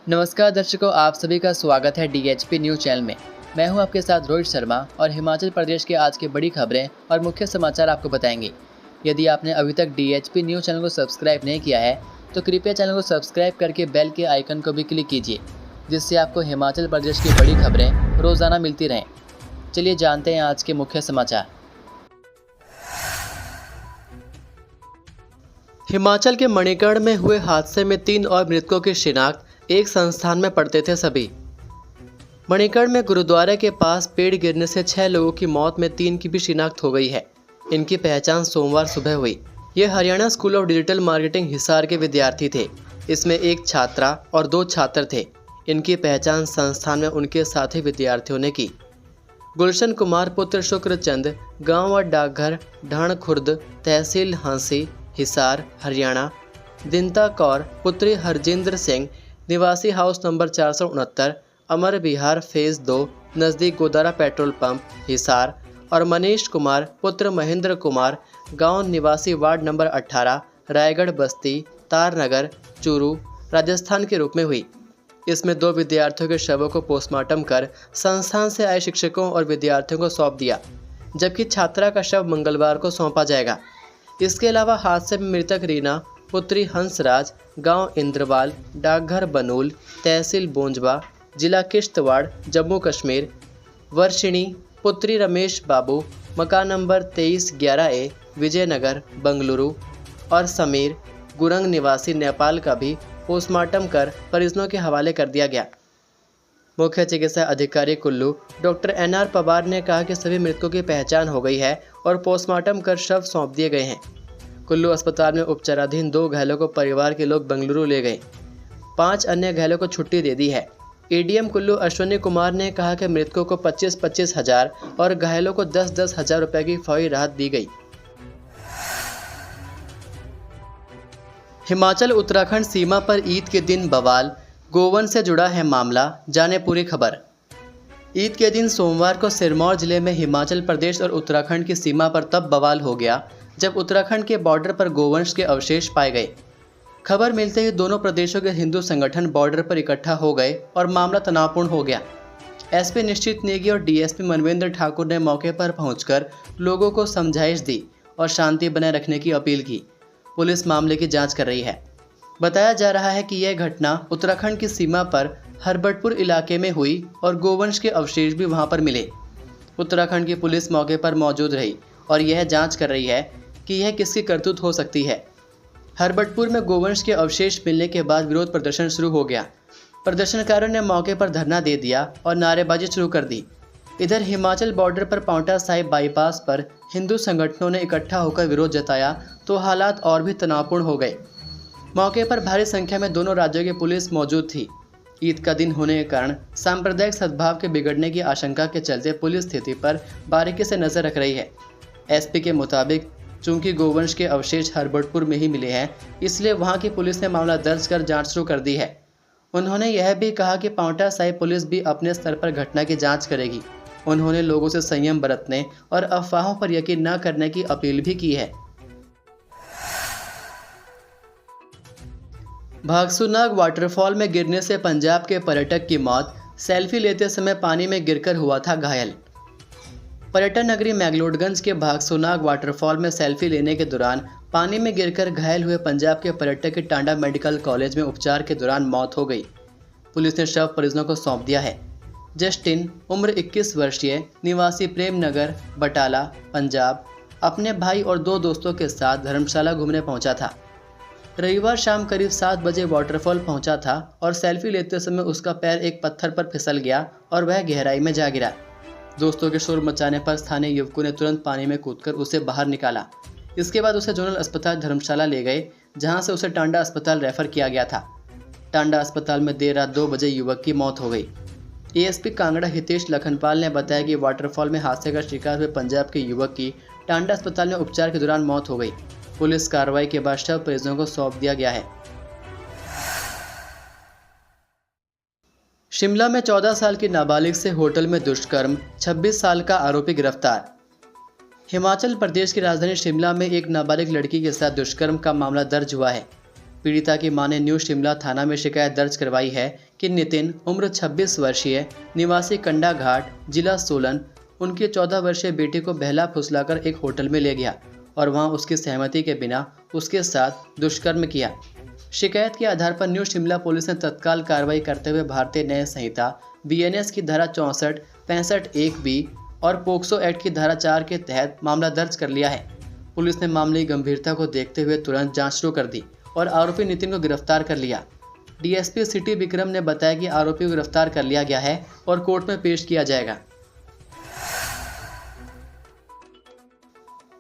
नमस्कार दर्शकों, आप सभी का स्वागत है डीएचपी न्यूज़ चैनल में। मैं हूं आपके साथ रोहित शर्मा और हिमाचल प्रदेश के आज की बड़ी खबरें और मुख्य समाचार आपको बताएंगे। यदि आपने अभी तक डीएचपी न्यूज़ चैनल को सब्सक्राइब नहीं किया है तो कृपया चैनल को सब्सक्राइब करके बेल के आइकन को भी क्लिक कीजिए, जिससे आपको हिमाचल प्रदेश की बड़ी खबरें रोज़ाना मिलती रहें। चलिए जानते हैं आज के मुख्य समाचार। हिमाचल के मणिकर्ण में हुए हादसे में 3 और मृतकों की शिनाख्त। एक संस्थान में पढ़ते थे सभी। मणिकर्ण में गुरुद्वारे के पास पेड़ गिरने से 6 लोगों की मौत में 3 की भी शिनाख्त हो गई है। इनकी पहचान सोमवार सुबह हुई। ये Haryana school of digital marketing Hisar के विद्यार्थी थे। इसमें एक छात्रा और 2 छात्र थे। इनकी पहचान संस्थान में उनके साथी विद्यार्थियों ने की। गुलशन कुमार पुत्र शुक्रचंद, गांव और डाकघर ढाण खुर्द, तहसील हांसी, हिसार, हरियाणा। दिनता कौर पुत्री हरजिंदर सिंह, निवासी हाउस नंबर 469, अमर विहार फेज़ 2 नज़दीक गोदारा पेट्रोल पंप, हिसार। और मनीष कुमार पुत्र महेंद्र कुमार, गांव निवासी वार्ड नंबर 18, रायगढ़ बस्ती, तारनगर, चूरू, राजस्थान के रूप में हुई। इसमें 2 विद्यार्थियों के शवों को पोस्टमार्टम कर संस्थान से आए शिक्षकों और विद्यार्थियों को सौंप दिया, जबकि छात्रा का शव मंगलवार को सौंपा जाएगा। इसके अलावा हादसे में मृतक रीना पुत्री हंसराज, गांव इंद्रवाल, डाकघर बनूल, तहसील बोंजवा, जिला किश्तवाड़, जम्मू कश्मीर। वर्षिणी पुत्री रमेश बाबू, मकान नंबर 2311A, विजयनगर, बंगलुरु। और समीर गुरंग निवासी नेपाल का भी पोस्टमार्टम कर परिजनों के हवाले कर दिया गया। मुख्य चिकित्सा अधिकारी कुल्लू डॉक्टर NR पवार ने कहा कि सभी मृतकों की पहचान हो गई है और पोस्टमार्टम कर शव सौंप दिए गए हैं। कुल्लू अस्पताल में उपचाराधीन 2 घायलों को परिवार के लोग बेंगलुरु ले गए। 5 अन्य घायलों को छुट्टी दे दी है। ADM कुल्लू अश्विनी कुमार ने कहा कि मृतकों को 25-25 हज़ार और घायलों को 10-10 हज़ार रुपये की फौरी राहत दी गई। हिमाचल उत्तराखंड सीमा पर ईद के दिन बवाल, गोवन से जुड़ा है मामला, जाने पूरी खबर। ईद के दिन सोमवार को सिरमौर जिले में हिमाचल प्रदेश और उत्तराखंड की सीमा पर तब बवाल हो गया जब उत्तराखंड के बॉर्डर पर गोवंश के अवशेष पाए गए। खबर मिलते ही दोनों प्रदेशों के हिंदू संगठन बॉर्डर पर इकट्ठा हो गए और मामला तनावपूर्ण हो गया। SP निश्चित नेगी और DSP मनवेंद्र ठाकुर ने मौके पर पहुंचकर लोगों को समझाइश दी और शांति बनाए रखने की अपील की। पुलिस मामले की जांच कर रही है। बताया जा रहा है कि यह घटना उत्तराखंड की सीमा पर हरबटपुर इलाके में हुई और गोवंश के अवशेष भी वहां पर मिले। उत्तराखंड की पुलिस मौके पर मौजूद रही और यह जांच कर रही है कि यह किसकी करतूत हो सकती है। हरबटपुर में गोवंश के अवशेष मिलने के बाद विरोध प्रदर्शन शुरू हो गया। प्रदर्शनकारियों ने मौके पर धरना दे दिया और नारेबाजी शुरू कर दी। इधर हिमाचल बॉर्डर पर पांवटा साहिब बाईपास पर हिंदू संगठनों ने इकट्ठा होकर विरोध जताया तो हालात और भी तनावपूर्ण हो गए। मौके पर भारी संख्या में दोनों राज्यों की पुलिस मौजूद थी। ईद का दिन होने के कारण सांप्रदायिक सद्भाव के बिगड़ने की आशंका के चलते पुलिस स्थिति पर बारीकी से नजर रख रही है। SP के मुताबिक चूंकि गोवंश के अवशेष हरबटपुर में ही मिले हैं, इसलिए वहां की पुलिस ने मामला दर्ज कर जांच शुरू कर दी है। उन्होंने यह भी कहा कि पांवटा साहिब पुलिस भी अपने स्तर पर घटना की जांच करेगी। उन्होंने लोगों से संयम बरतने और अफवाहों पर यकीन न करने की अपील भी की है। भागसूनाग वाटरफॉल में गिरने से पंजाब के पर्यटक की मौत, सेल्फी लेते समय पानी में गिरकर हुआ था घायल। पर्यटन नगरी मैक्लोडगंज के भागसूनाग वाटरफॉल में सेल्फी लेने के दौरान पानी में गिरकर घायल हुए पंजाब के पर्यटक की टांडा मेडिकल कॉलेज में उपचार के दौरान मौत हो गई। पुलिस ने शव परिजनों को सौंप दिया है। जस्टिन उम्र 21 वर्षीय, निवासी प्रेम नगर, बटाला, पंजाब, अपने भाई और 2 दोस्तों के साथ धर्मशाला घूमने पहुंचा था। रविवार शाम करीब 7 बजे वाटरफॉल पहुंचा था और सेल्फी लेते समय उसका पैर एक पत्थर पर फिसल गया और वह गहराई में जा गिरा। दोस्तों के शोर मचाने पर स्थानीय युवकों ने तुरंत पानी में कूदकर उसे बाहर निकाला। इसके बाद उसे जोनल अस्पताल धर्मशाला ले गए, जहां से उसे टांडा अस्पताल रेफर किया गया था। टांडा अस्पताल में देर रात 2 बजे युवक की मौत हो गई। ASP कांगड़ा हितेश लखनपाल ने बताया कि वाटरफॉल में हादसे का शिकार हुए पंजाब के युवक की टांडा अस्पताल में उपचार के दौरान मौत हो गई। पुलिस कार्रवाई के बाद शव परिजनों को सौंप दिया गया है। शिमला में 14 साल की नाबालिग से होटल में दुष्कर्म, 26 साल का आरोपी गिरफ्तार। हिमाचल प्रदेश की राजधानी शिमला में एक नाबालिग लड़की के साथ दुष्कर्म का मामला दर्ज हुआ है। पीड़िता की मां ने न्यू शिमला थाना में शिकायत दर्ज करवाई है कि नितिन उम्र 26 वर्षीय निवासी कंडा घाट जिला सोलन उनकी 14 वर्षीय बेटी को बहला फुसलाकर एक होटल में ले गया और वहां उसकी सहमति के बिना उसके साथ दुष्कर्म किया। शिकायत के आधार पर न्यू शिमला पुलिस ने तत्काल कार्रवाई करते हुए भारतीय न्याय संहिता BNS की धारा 64, 65 1B और पोक्सो एक्ट की धारा 4 के तहत मामला दर्ज कर लिया है। पुलिस ने मामले की गंभीरता को देखते हुए तुरंत जांच शुरू कर दी और आरोपी नितिन को गिरफ्तार कर लिया। DSP सिटी विक्रम ने बताया कि आरोपी को गिरफ्तार कर लिया गया है और कोर्ट में पेश किया जाएगा।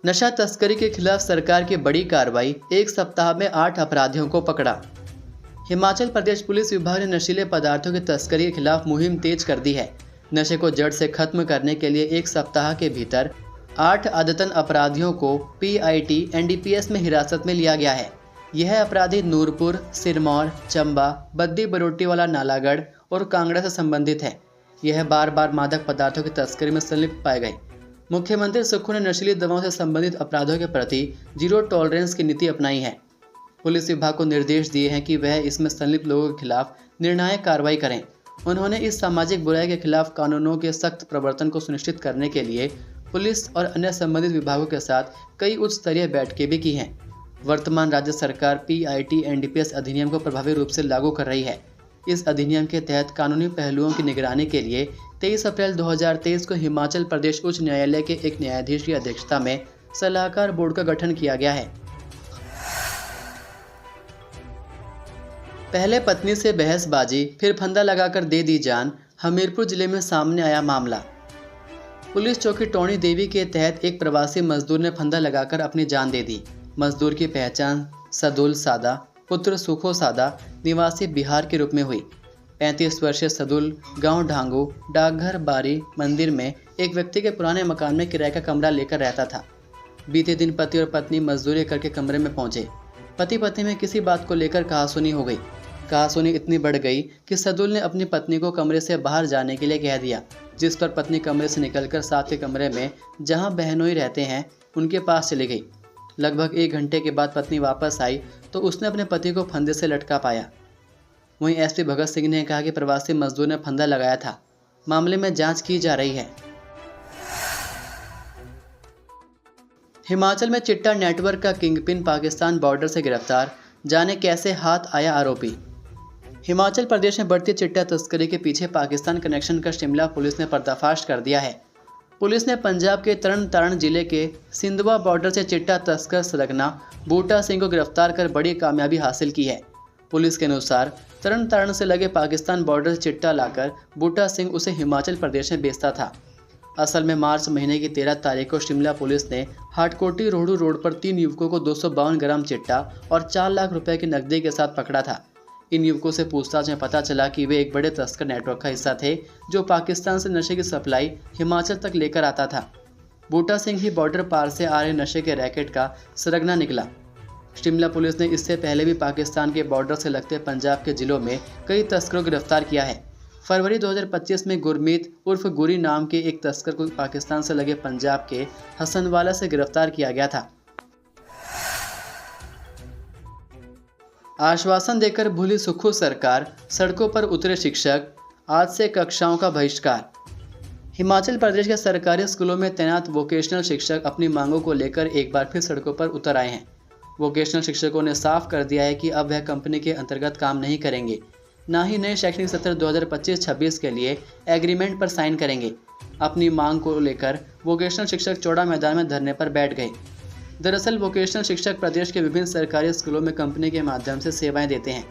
नशा तस्करी के खिलाफ सरकार की बड़ी कार्रवाई, एक सप्ताह में 8 अपराधियों को पकड़ा। हिमाचल प्रदेश पुलिस विभाग ने नशीले पदार्थों की तस्करी के खिलाफ मुहिम तेज कर दी है। नशे को जड़ से खत्म करने के लिए एक सप्ताह के भीतर 8 आदतन अपराधियों को PIT NDPS में हिरासत में लिया गया है। यह अपराधी नूरपुर, सिरमौर, चंबा, बद्दी बरोटीवाला, नालागढ़ और कांगड़ा से संबंधित है। यह बार बार मादक पदार्थों की तस्करी में संलिप्त पाए गए। मुख्यमंत्री सुक्खू ने नशीली दवाओं से संबंधित अपराधों के प्रति जीरो टॉलरेंस की नीति अपनाई है। पुलिस विभाग को निर्देश दिए हैं कि वह इसमें संलिप्त लोगों के खिलाफ निर्णायक कार्रवाई करें। उन्होंने इस सामाजिक बुराई के खिलाफ कानूनों के सख्त प्रवर्तन को सुनिश्चित करने के लिए पुलिस और अन्य संबंधित विभागों के साथ कई उच्च स्तरीय बैठकें भी की हैं। वर्तमान राज्य सरकार PIT NDPS अधिनियम को प्रभावी रूप से लागू कर रही है। इस अधिनियम के तहत कानूनी पहलुओं की निगरानी के लिए 23 अप्रैल 2023 को हिमाचल प्रदेश उच्च न्यायालय के एक न्यायाधीश की अध्यक्षता में सलाहकार बोर्ड का गठन किया गया है। पहले पत्नी से बहसबाजी, फिर फंदा लगाकर दे दी जान। हमीरपुर जिले में सामने आया मामला। पुलिस चौकी टोणी देवी के तहत एक प्रवासी मजदूर ने फंदा लगाकर अपनी जान दे दी। मजदूर की पहचान सदुल सादा पुत्र सुखो सादा निवासी बिहार के रूप में हुई। 35 वर्षीय सदुल गांव ढांगू डाकघर बारी मंदिर में एक व्यक्ति के पुराने मकान में किराए का कमरा लेकर रहता था। बीते दिन पति और पत्नी मजदूरी करके कमरे में पहुंचे। पति पत्नी में किसी बात को लेकर कहासुनी हो गई। कहासुनी इतनी बढ़ गई कि सदुल ने अपनी पत्नी को कमरे से बाहर जाने के लिए कह दिया, जिस पर पत्नी कमरे से निकलकर साथ के कमरे में जहां बहनोई रहते हैं उनके पास चली गई। लगभग 1 घंटे के बाद पत्नी वापस आई तो उसने अपने पति को फंदे से लटका पाया। वहीं SP भगत सिंह ने कहा कि प्रवासी मजदूर ने फंदा लगाया था। मामले में जांच की जा रही है। हिमाचल में चिट्टा नेटवर्क का किंगपिन पाकिस्तान बॉर्डर से गिरफ्तार, जाने कैसे हाथ आया आरोपी। हिमाचल प्रदेश में बढ़ती चिट्टा तस्करी के पीछे पाकिस्तान कनेक्शन का शिमला पुलिस ने पर्दाफाश कर दिया है। पुलिस ने पंजाब के तरन तारण जिले के सिंधवा बॉर्डर से चिट्टा तस्कर सरगना बूटा सिंह को गिरफ्तार कर बड़ी कामयाबी हासिल की है। पुलिस के अनुसार तरन तारण से लगे पाकिस्तान बॉर्डर से चिट्टा लाकर बूटा सिंह उसे हिमाचल प्रदेश में बेचता था। असल में मार्च महीने की 13 तारीख को शिमला पुलिस ने हाटकोटी रोहडू रोड पर 3 युवकों को 252 ग्राम चिट्टा और 4 लाख रुपए की नकदी के साथ पकड़ा था। इन युवकों से पूछताछ में पता चला कि वे एक बड़े तस्कर नेटवर्क का हिस्सा थे जो पाकिस्तान से नशे की सप्लाई हिमाचल तक लेकर आता था। बूटा सिंह ही बॉर्डर पार से आ रहे नशे के रैकेट का सरगना निकला। शिमला पुलिस ने इससे पहले भी पाकिस्तान के बॉर्डर से लगते पंजाब के जिलों में कई तस्करों को गिरफ्तार किया है। फरवरी 2025 में गुरमीत उर्फ गुरी नाम के एक तस्कर को पाकिस्तान से लगे पंजाब के हसनवाला से गिरफ्तार किया गया था। आश्वासन देकर भूली सुक्खू सरकार, सड़कों पर उतरे शिक्षक, आज से कक्षाओं का बहिष्कार। हिमाचल प्रदेश के सरकारी स्कूलों में तैनात वोकेशनल शिक्षक अपनी मांगों को लेकर एक बार फिर सड़कों पर उतर आए हैं। वोकेशनल शिक्षकों ने साफ कर दिया है कि अब वह कंपनी के अंतर्गत काम नहीं करेंगे, ना ही नए शैक्षणिक सत्र 2025-26 के लिए एग्रीमेंट पर साइन करेंगे। अपनी मांग को लेकर वोकेशनल शिक्षक चौड़ा मैदान में धरने पर बैठ गए। दरअसल वोकेशनल शिक्षक प्रदेश के विभिन्न सरकारी स्कूलों में कंपनी के माध्यम से सेवाएं देते हैं।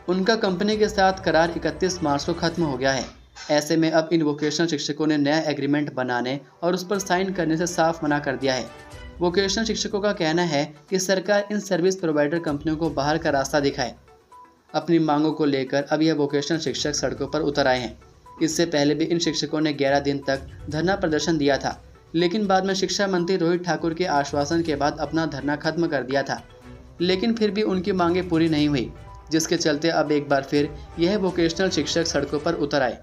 उनका कंपनी के साथ करार 31 मार्च को खत्म हो गया है। ऐसे में अब इन वोकेशनल शिक्षकों ने नया एग्रीमेंट बनाने और उस पर साइन करने से साफ मना कर दिया है। वोकेशनल शिक्षकों का कहना है कि सरकार इन सर्विस प्रोवाइडर कंपनियों को बाहर का रास्ता दिखाए। अपनी मांगों को लेकर अब यह वोकेशनल शिक्षक सड़कों पर उतर आए हैं। इससे पहले भी इन शिक्षकों ने 11 दिन तक धरना प्रदर्शन दिया था, लेकिन बाद में शिक्षा मंत्री रोहित ठाकुर के आश्वासन के बाद अपना धरना खत्म कर दिया था। लेकिन फिर भी उनकी मांगें पूरी नहीं हुई, जिसके चलते अब एक बार फिर यह वोकेशनल शिक्षक सड़कों पर उतर आए।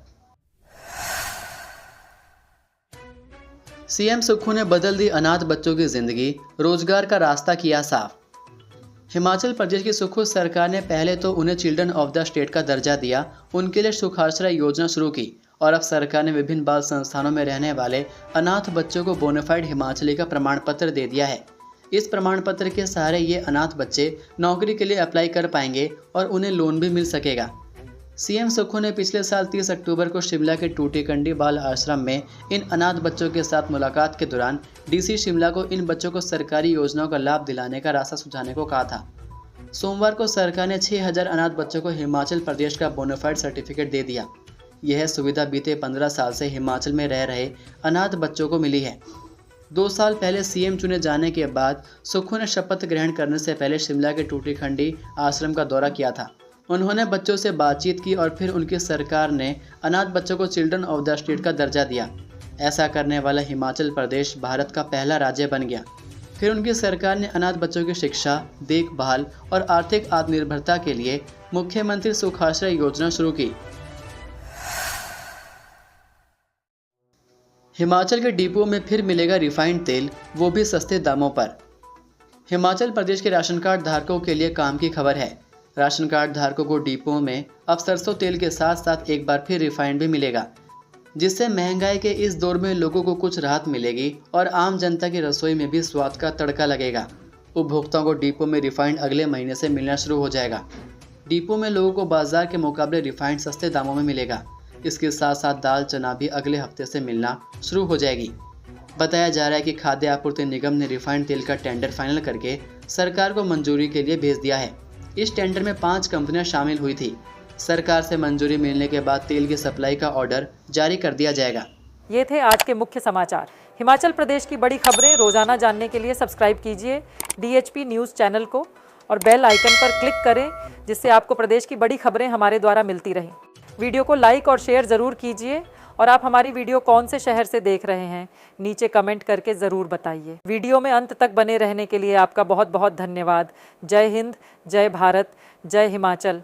सीएम सुक्खू ने बदल दी अनाथ बच्चों की जिंदगी, रोजगार का रास्ता किया साफ। हिमाचल प्रदेश की सुखू सरकार ने पहले तो उन्हें चिल्ड्रन ऑफ द स्टेट का दर्जा दिया, उनके लिए सुखाश्रय योजना शुरू की और अब सरकार ने विभिन्न बाल संस्थानों में रहने वाले अनाथ बच्चों को बोनाफाइड हिमाचली का प्रमाण पत्र दे दिया है। इस प्रमाण पत्र के सहारे ये अनाथ बच्चे नौकरी के लिए अप्लाई कर पाएंगे और उन्हें लोन भी मिल सकेगा। सीएम सुक्खू ने पिछले साल 30 अक्टूबर को शिमला के टूटीकंडी बाल आश्रम में इन अनाथ बच्चों के साथ मुलाकात के दौरान डीसी शिमला को इन बच्चों को सरकारी योजनाओं का लाभ दिलाने का रास्ता सुझाने को कहा था। सोमवार को सरकार ने 6000 अनाथ बच्चों को हिमाचल प्रदेश का बोनाफाइड सर्टिफिकेट दे दिया। यह सुविधा बीते 15 साल से हिमाचल में रह रहे अनाथ बच्चों को मिली है। 2 साल पहले सीएम चुने जाने के बाद सुक्खू ने शपथ ग्रहण करने से पहले शिमला के टूटीखंडी आश्रम का दौरा किया था। उन्होंने बच्चों से बातचीत की और फिर उनकी सरकार ने अनाथ बच्चों को चिल्ड्रन ऑफ द स्टेट का दर्जा दिया। ऐसा करने वाला हिमाचल प्रदेश भारत का पहला राज्य बन गया। फिर उनकी सरकार ने अनाथ बच्चों की शिक्षा, देखभाल और आर्थिक आत्मनिर्भरता के लिए मुख्यमंत्री सुखाश्रय योजना शुरू की। हिमाचल के डिपुओं में फिर मिलेगा रिफाइंड तेल, वो भी सस्ते दामों पर। हिमाचल प्रदेश के राशन कार्ड धारकों के लिए काम की खबर है। राशन कार्ड धारकों को डिपुओं में अब सरसों तेल के साथ साथ एक बार फिर रिफाइंड भी मिलेगा, जिससे महंगाई के इस दौर में लोगों को कुछ राहत मिलेगी और आम जनता की रसोई में भी स्वाद का तड़का लगेगा। उपभोक्ताओं को डिपो में रिफाइंड अगले महीने से मिलना शुरू हो जाएगा। डिपो में लोगों को बाजार के मुकाबले रिफाइंड सस्ते दामों में मिलेगा। इसके साथ साथ दाल चना भी अगले हफ्ते से मिलना शुरू हो जाएगी। बताया जा रहा है कि खाद्य आपूर्ति निगम ने रिफाइंड तेल का टेंडर फाइनल करके सरकार को मंजूरी के लिए भेज दिया है। इस टेंडर में 5 कंपनियां शामिल हुई थी। सरकार से मंजूरी मिलने के बाद तेल की सप्लाई का ऑर्डर जारी कर दिया जाएगा। ये थे आज के मुख्य समाचार। हिमाचल प्रदेश की बड़ी खबरें रोजाना जानने के लिए सब्सक्राइब कीजिए DHP न्यूज़ चैनल को और बेल आइकन पर क्लिक करें, जिससे आपको प्रदेश की बड़ी खबरें हमारे द्वारा मिलती रहें। वीडियो को लाइक और शेयर ज़रूर कीजिए और आप हमारी वीडियो कौन से शहर से देख रहे हैं नीचे कमेंट करके ज़रूर बताइए। वीडियो में अंत तक बने रहने के लिए आपका बहुत बहुत धन्यवाद। जय हिंद, जय भारत, जय हिमाचल।